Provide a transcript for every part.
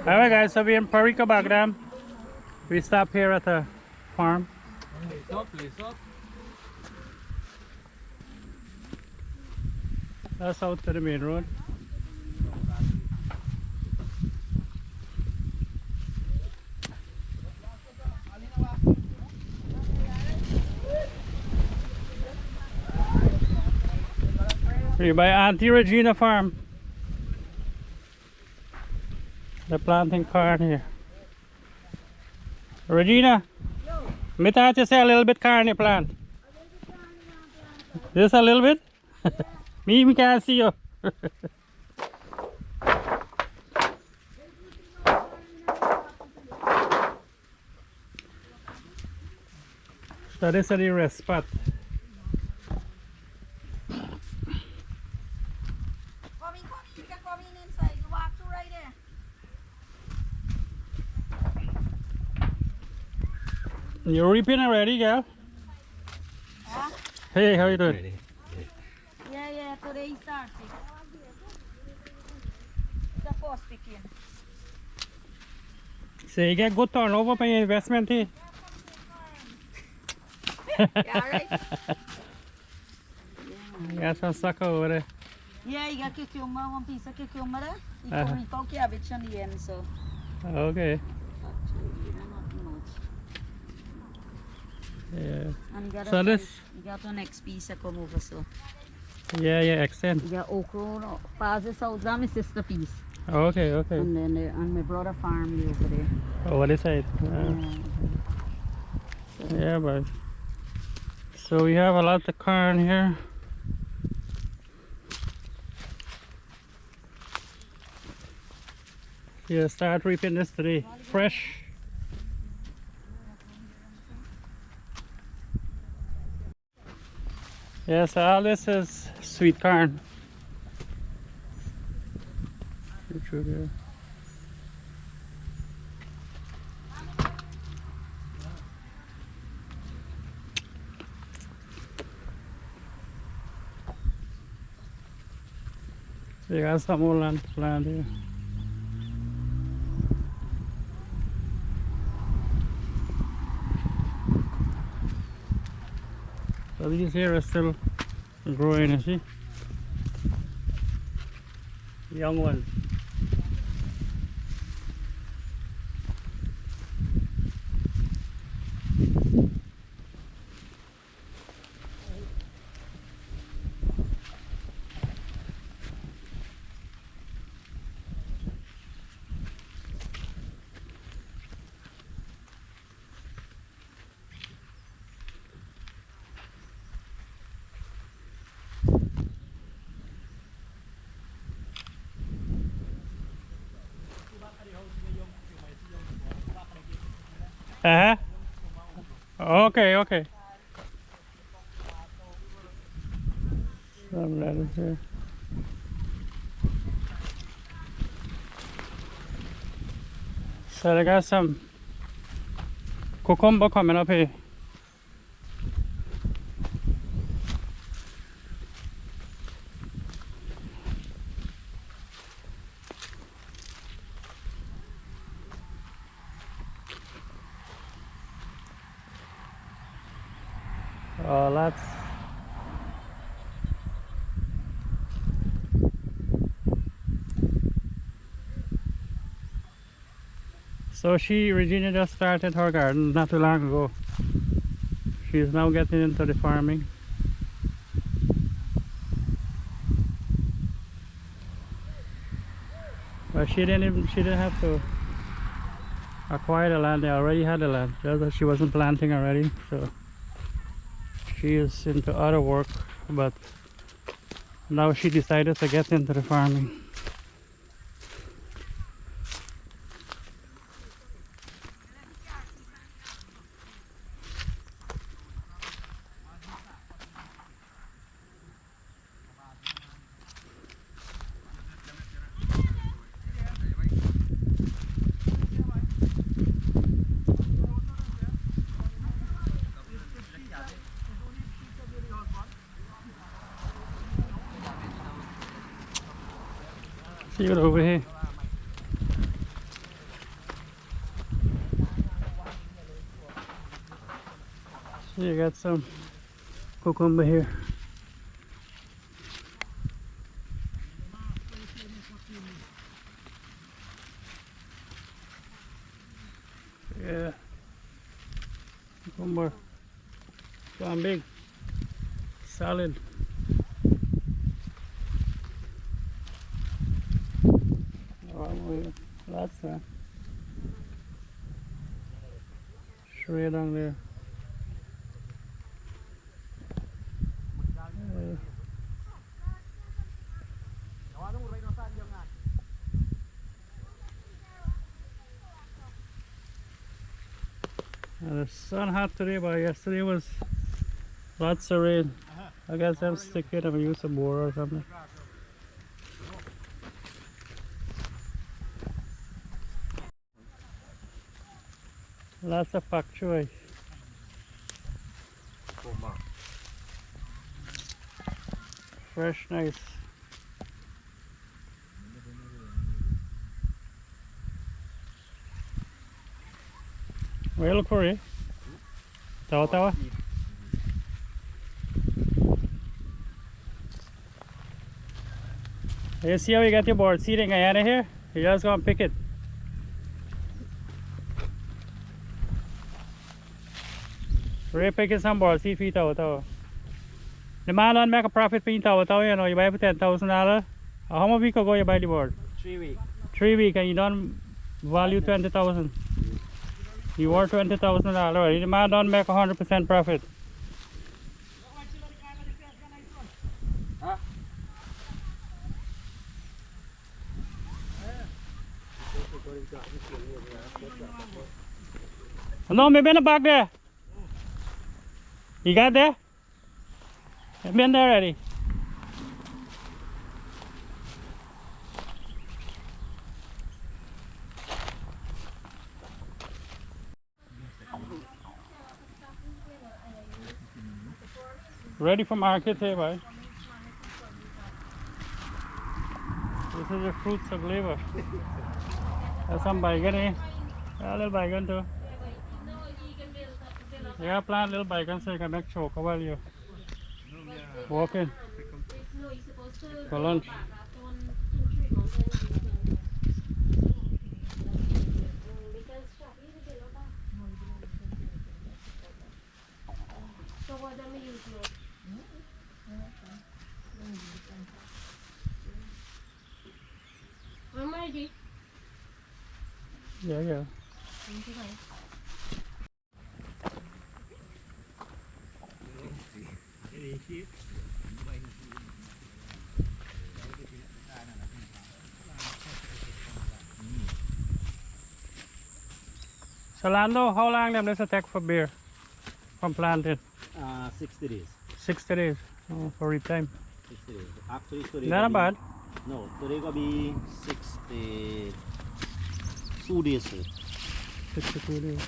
Alright guys, so we're in Parika backdam. We stop here at the farm. That's out to the main road. We're by Auntie Regina farm. They're planting corn here. Regina, me thought you say a little bit corn you plant. Just a little bit? Me can't see you. So this is the rest spot. You can come in inside. You walk through right there. You're reaping already, girl? Huh? Hey, how you doing? Yeah, today starts it. It's the first picking. So you get good turnover for your investment here? Yeah, right? You got some sucker over there. Yeah, you got cucumber, one piece of cucumber there. You can recall cabbage on the end, so. Okay. Actually, not much. Yeah. And you got So this. You got the next piece that come over, so. Yeah, extend. You got okra, no, pass this out, that's my sister piece. Okay. And then and my brother farm over there. Oh, what is it? So, Yeah, but. So we have a lot of corn here. Yeah, start reaping this today. Fresh. Yeah, so all this is sweet corn. Through there. They got some more land here. So these here are still growing, you see? Young ones. Okay. Some lettuce here. So they got some cucumber coming up here. Oh, lots. So Regina just started her garden not too long ago. She's now getting into the farming. But she didn't have to acquire the land. They already had the land. Just that she wasn't planting already. So she is into other work, but now she decided to get into the farming. See it over here. So you got some cucumber here. Yeah, cucumber, so big, solid. Oh, lots of straight down there. The sun hot today, but yesterday was lots of rain. I guess I'm sticking. I'm use a board or something. Lots of pak choy. Fresh, nice. Where you look for it? Tawa tawa. You see how you got your board seat in Guyana here? You just go and pick it. We're picking some board seat for tawa. The man don't make a profit for tawa, you know, you buy for $10,000. How much week ago you buy the board? 3 weeks. 3 weeks, and you don't value 20,000. You worth $20,000 already. The man don't make 100% profit. Huh? No, maybe in the back there. You got there? I've been there already. Ready for market here, boy. This is the fruits of labor. There's some bacon here. A little bacon too. You gotta plant little bacon so you can make choke while you walking for lunch. Yeah. So Lando, how long does it take for beer from planting? 60 days. 60 days. Oh, for each time. 60 days. Actually, today Not bad. No, today gonna be 62 days. Sir. 62 days.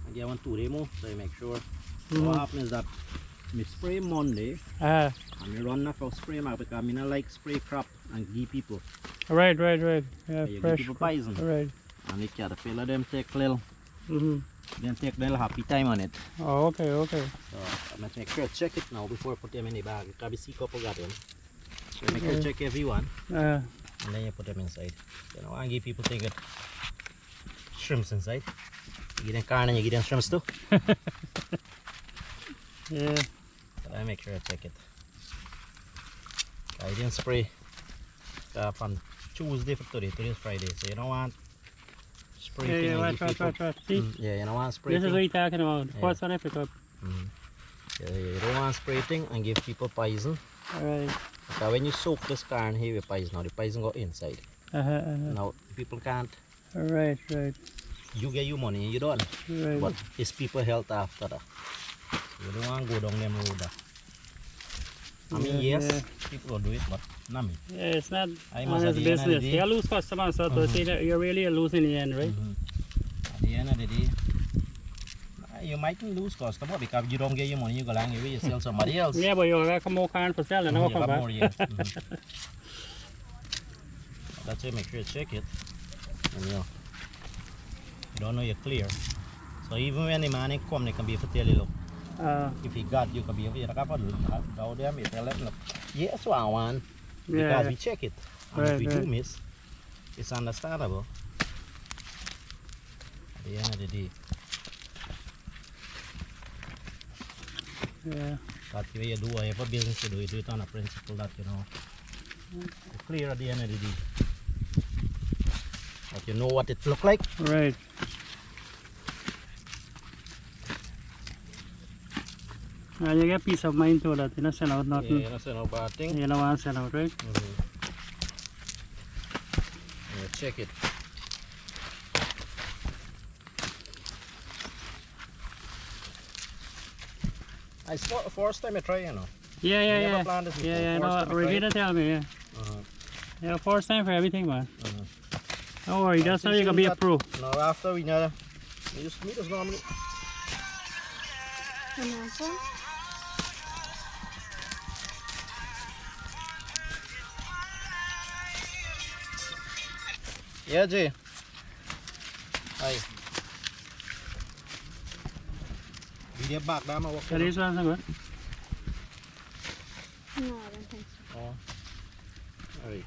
I get 1 2 day more, so I make sure. What happens is that me spray Monday and me run off of spray mark because I don't like spray crop and give people. Right. Yeah, You fresh. give people poison. Right. And the caterpillar them take little. Then take little happy time on it. Oh, okay. So I'm gonna make sure check it now before I put them in the bag. Because we see couple got them. So make sure check everyone. And then you put them inside. You know, I give people take it shrimps inside. You give them carne and you give them shrimps too. Yeah. So I make sure I check it. I didn't spray from Tuesday for today. Today is Friday, so you don't want spray thing. Yeah, and give people- watch. See? Yeah, you don't want spray This is thing. what you're talking about. Yeah. What's on it pick up? Yeah, you don't want spray thing and give people poison. Alright. Because when you soak this carne here with poison, now the poison go inside. Now people can't. Right. You get your money, you don't. Right. But it's people health after that. So you don't want to go down them road. I mean, yes, people will do it, but not me. Yeah, it's not I must honest at the end of the business. day- You lose customers, so to say that you're really losing in the end, right? At the end of the day, you might lose customer because you don't get your money, you go along away, you sell somebody else. Yeah, but you got more carne for selling. You Now got come back. more, yeah. That's why make sure you check it. And you don't know you're clear. So even when the man come, they can be able to tell you, look, If he got you, kabi you nakapad daw dia may tell him yes one because we check it. And if we do miss, it's understandable. At the end of the day. Yeah. But you do whatever business you do it on a principle that you know clear at the end of the day. But you know what it look like. Right. And you get peace of mind too that you don't send out nothing. Yeah, you don't send out bad thing. You don't want to send out, right? Yeah, check it. It's not the first time I try, you know. Yeah. Never planned this before. Yeah, First no, time I try Regina it. tell me, yeah. Yeah, first time for everything, man. Don't worry, that's how you can be approved. No, after we know, we just meet us normally. Yeah, Jay. Hi. We get back down. So these ones are good. No, I don't think so. Oh. Alright.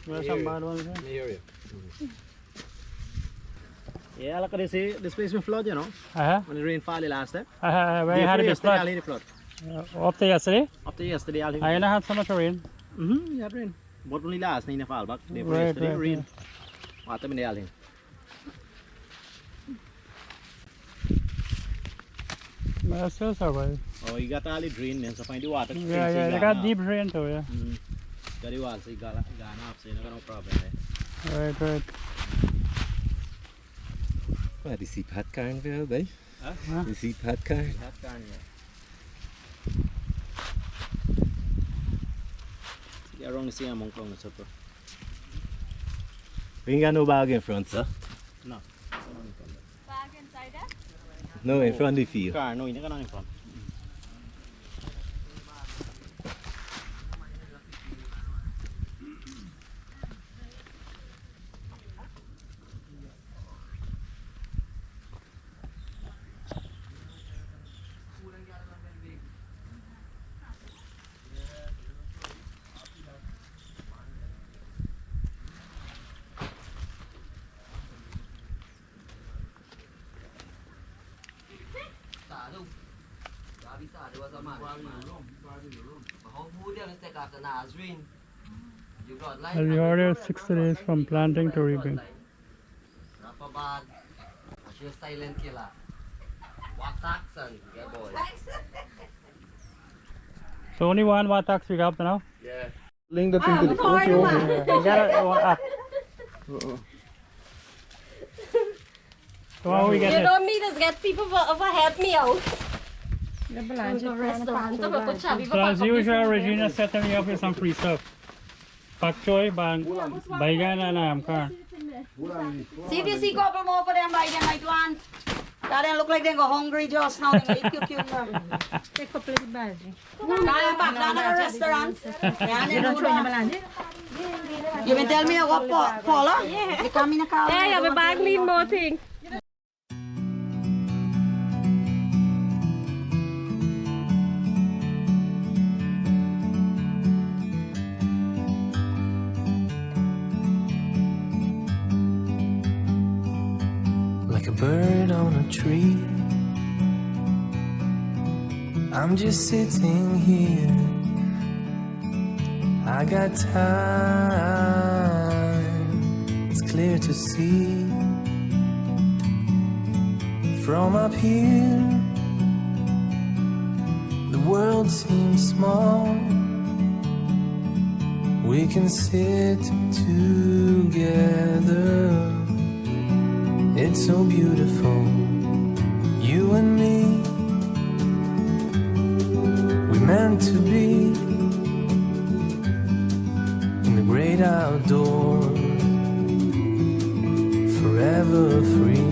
There's some bad ones Let here. me hear you. Yeah, look at this place been flood, you know. When the rain fell last time. Where you had a bit flood? Yesterday, flood. Up to yesterday? Up to yesterday, I I not had so much rain. we had rain. But only last night, fall back. Day before Right, yesterday, right, rain. What time in the alley? But still survive. Oh, you got all the drain then, so find the water. Yeah, they got deep drain too, yeah. Got the water, so you got Guyana up, so you got no problem there. Right. Waar is die padkaarn veel bij? Huh? Is die padkaarn? That kind of. Yeah, around the same amount of the We ain't got no bag in front, sir. No. Bag inside that? No, in front of you. Car, no, you don't in front. The order is 60 days from planting to reaping. She's a silent killer. Wataksan, yeah boy. So only one Watax we got now? Yeah. Link dat into de kookje You got So how we get You it? don't need to get people to help me out. So as usual, Regina setting me up with some free stuff. Pak choy, baigan and car. See if you see couple more for them by them might want. That them look like they go hungry just now. They eat cucumber. Take a plate bag. Kaya back down at a restaurant. You been tell me what Paula? Yeah. You come in a car. Hey, your bag need more things. Like a bird on a tree, I'm just sitting here. I got time, it's clear to see. From up here, the world seems small. We can sit together. It's so beautiful, you and me. We meant to be in the great outdoors, forever free.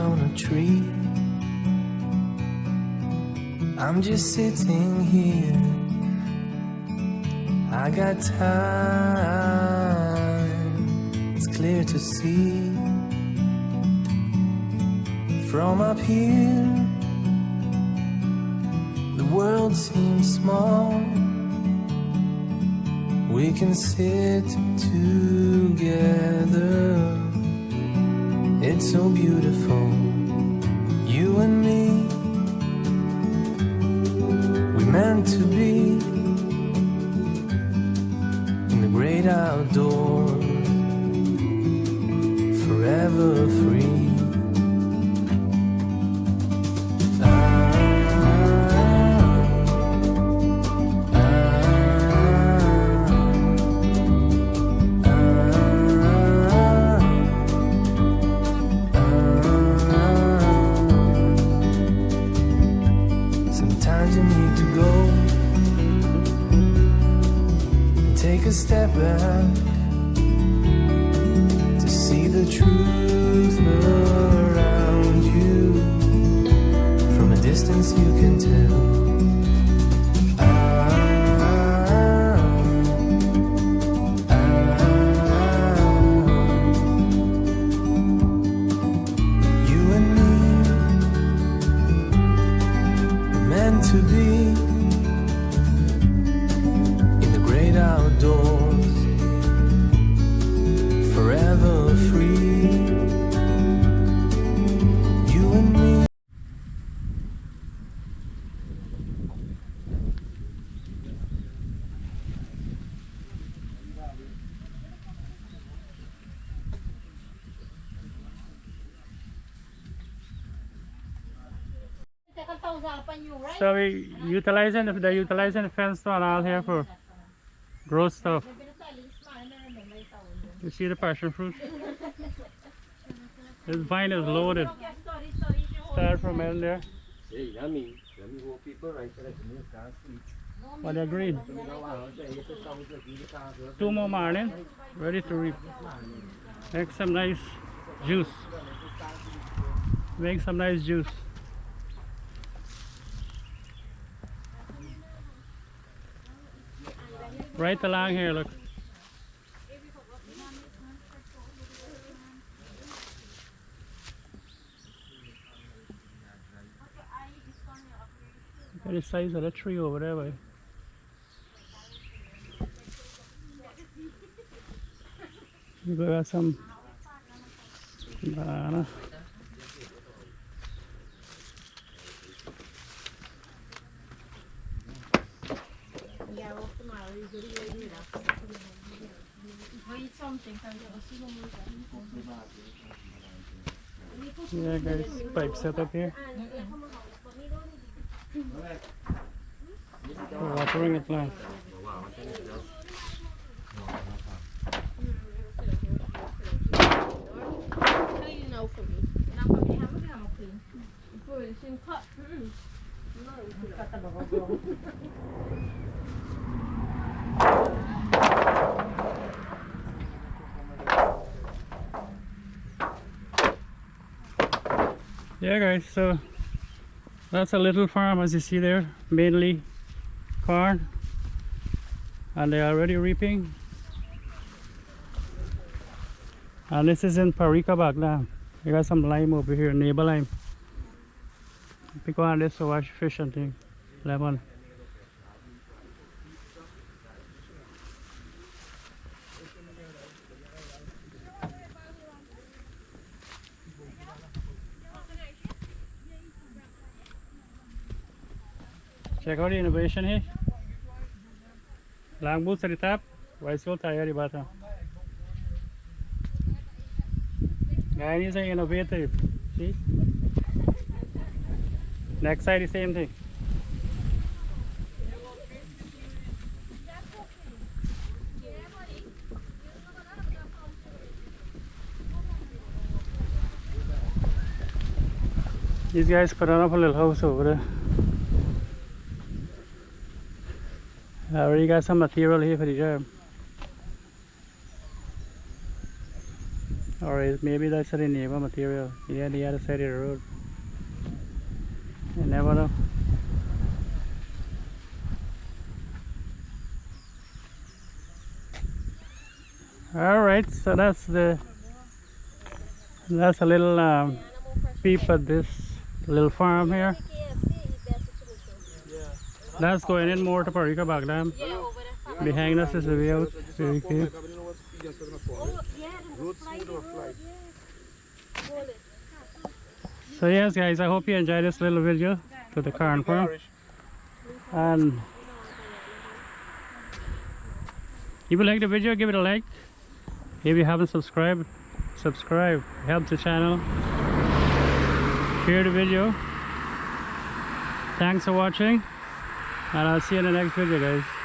on a tree. I'm just sitting here. I got time. It's clear to see. From up here, the world seems small. We can sit together. It's so beautiful, you and me. We meant to be in the great outdoors, forever free. Sometimes you need to go and take a step back to see the truth around you. From a distance you can tell. You and me were meant to be in the great outdoors, forever free. You and me. So we utilizing they're utilizing the fence and all here for grow stuff. You see the passion fruit? This vine is loaded. Start from in there. But they're green. 2 more morning, ready to reap. Make some nice juice. Make some nice juice. Right along here, look. Look at the size of the tree over there, boy. You got some banana. Yeah, guys, pipe set up here for watering the plant. Yeah guys, so that's a little farm as you see there, mainly corn, and they're already reaping. And this is in Parika, backdam. You got some lime over here, neighbor lime. Pick one of this to wash fish and thing. Lemon. Check out the innovation here. Long boots at the top, white sole tire at the bottom. Guyana is innovative. See? Next side the same thing. These guys put on up a little house over there. I already got some material here for the job. maybe that's the neighbor material. Yeah, the other side of the road. You never know. All right, so that's a little peep at this little farm here. That's going in more to Parika backdam. Behind us is the way out. Very clear. So yes guys, I hope you enjoyed this little video to the current farm. And if you like the video, give it a like. If you haven't subscribed, subscribe. Help the channel. Share the video. Thanks for watching. And I'll see you in the next video guys.